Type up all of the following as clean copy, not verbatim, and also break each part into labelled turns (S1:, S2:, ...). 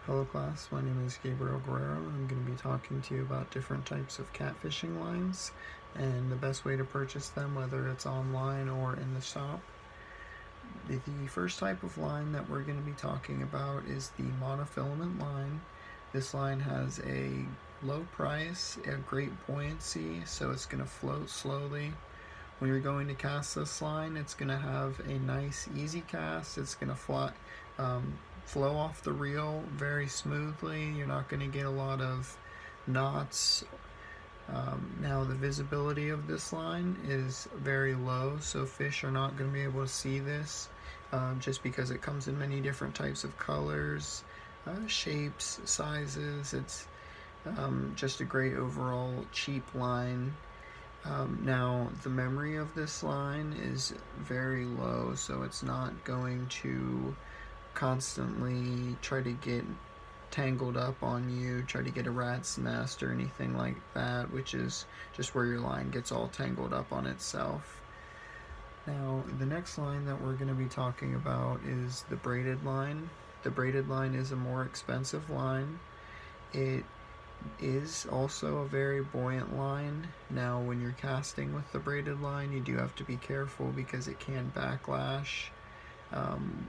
S1: Hello class, my name is Gabriel Guerrero. I'm going to be talking to you about different types of catfishing lines and the best way to purchase them, whether it's online or in the shop. The first type of line that we're going to be talking about is the monofilament line. This line has a low price, a great buoyancy, so it's going to float slowly. When you're going to cast this line, it's going to have a nice easy cast. It's going to flow off the reel very smoothly. You're not going to get a lot of knots. Now the visibility of this line is very low, so fish are not going to be able to see this just because it comes in many different types of colors, shapes, sizes. It's just a great overall cheap line. Now the memory of this line is very low, so it's not going to constantly try to get tangled up on you, try to get a rat's nest or anything like that, which is just where your line gets all tangled up on itself. Now the next line that we're going to be talking about is the braided line. The braided line is a more expensive line. It is also a very buoyant line. Now when you're casting with the braided line, you do have to be careful because it can backlash,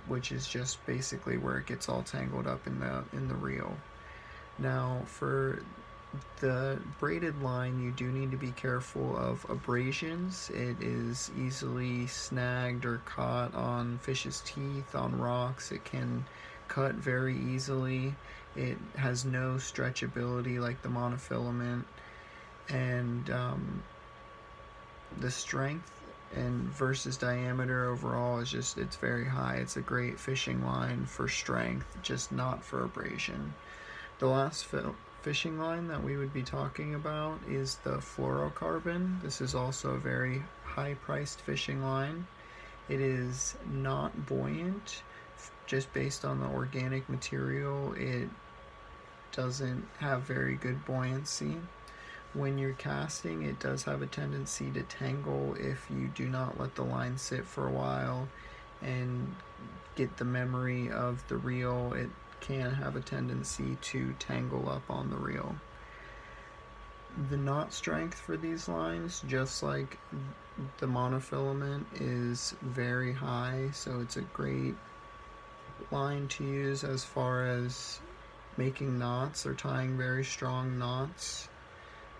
S1: which is just basically where it gets all tangled up in the reel. Now for the braided line, you do need to be careful of abrasions. It is easily snagged or caught on fish's teeth, on rocks. It can cut very easily. It has no stretchability like the monofilament, and the strength and versus diameter overall is just, it's very high. It's a great fishing line for strength, just not for abrasion. The last fishing line that we would be talking about is the fluorocarbon. This is also a very high priced fishing line. It is not buoyant. Just based on the organic material, it doesn't have very good buoyancy. When you're casting, it does have a tendency to tangle if you do not let the line sit for a while and get the memory of the reel. It can have a tendency to tangle up on the reel. The knot strength for these lines, just like the monofilament, is very high, so it's a great line to use as far as making knots or tying very strong knots.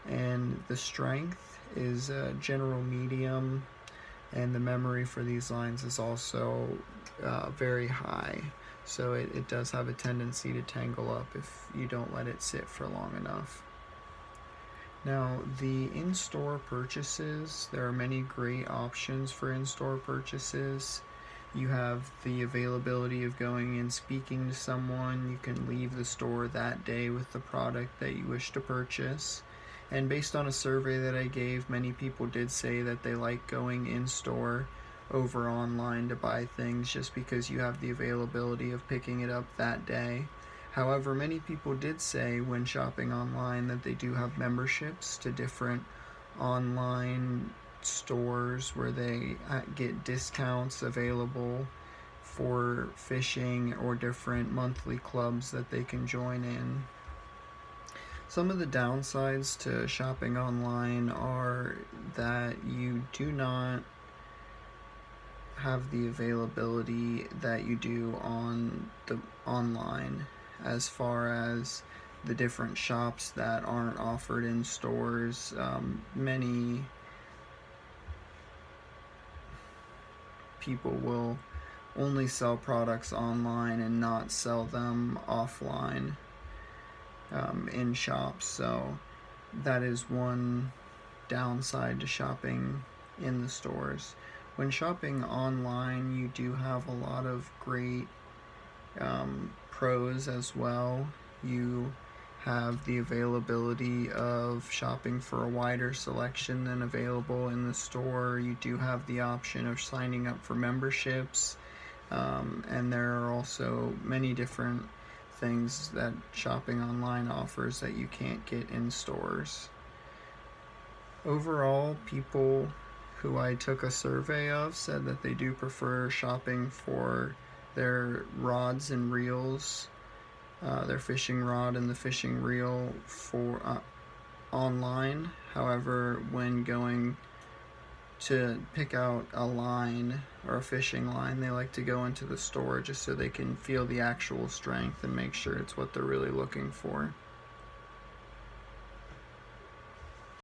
S1: And the strength is general medium, and the memory for these lines is also very high, so it does have a tendency to tangle up if you don't let it sit for long enough. Now the in-store purchases, there are many great options for in-store purchases. You have the availability of going and speaking to someone. You can leave the store that day with the product that you wish to purchase. And based on a survey that I gave, many people did say that they like going in-store over online to buy things just because you have the availability of picking it up that day. However, many people did say when shopping online that they do have memberships to different online stores where they get discounts available for fishing, or different monthly clubs that they can join in. Some of the downsides to shopping online are that you do not have the availability that you do on the online, as far as the different shops that aren't offered in stores. Many people will only sell products online and not sell them offline in shops, so that is one downside to shopping in the stores. When shopping online, you do have a lot of great pros as well. You have the availability of shopping for a wider selection than available in the store. You do have the option of signing up for memberships, and there are also many different things that shopping online offers that you can't get in stores. Overall, people who I took a survey of said that they do prefer shopping for their rods and reels their fishing rod and the fishing reel for online. However, when going to pick out a line or a fishing line, they like to go into the store just so they can feel the actual strength and make sure it's what they're really looking for.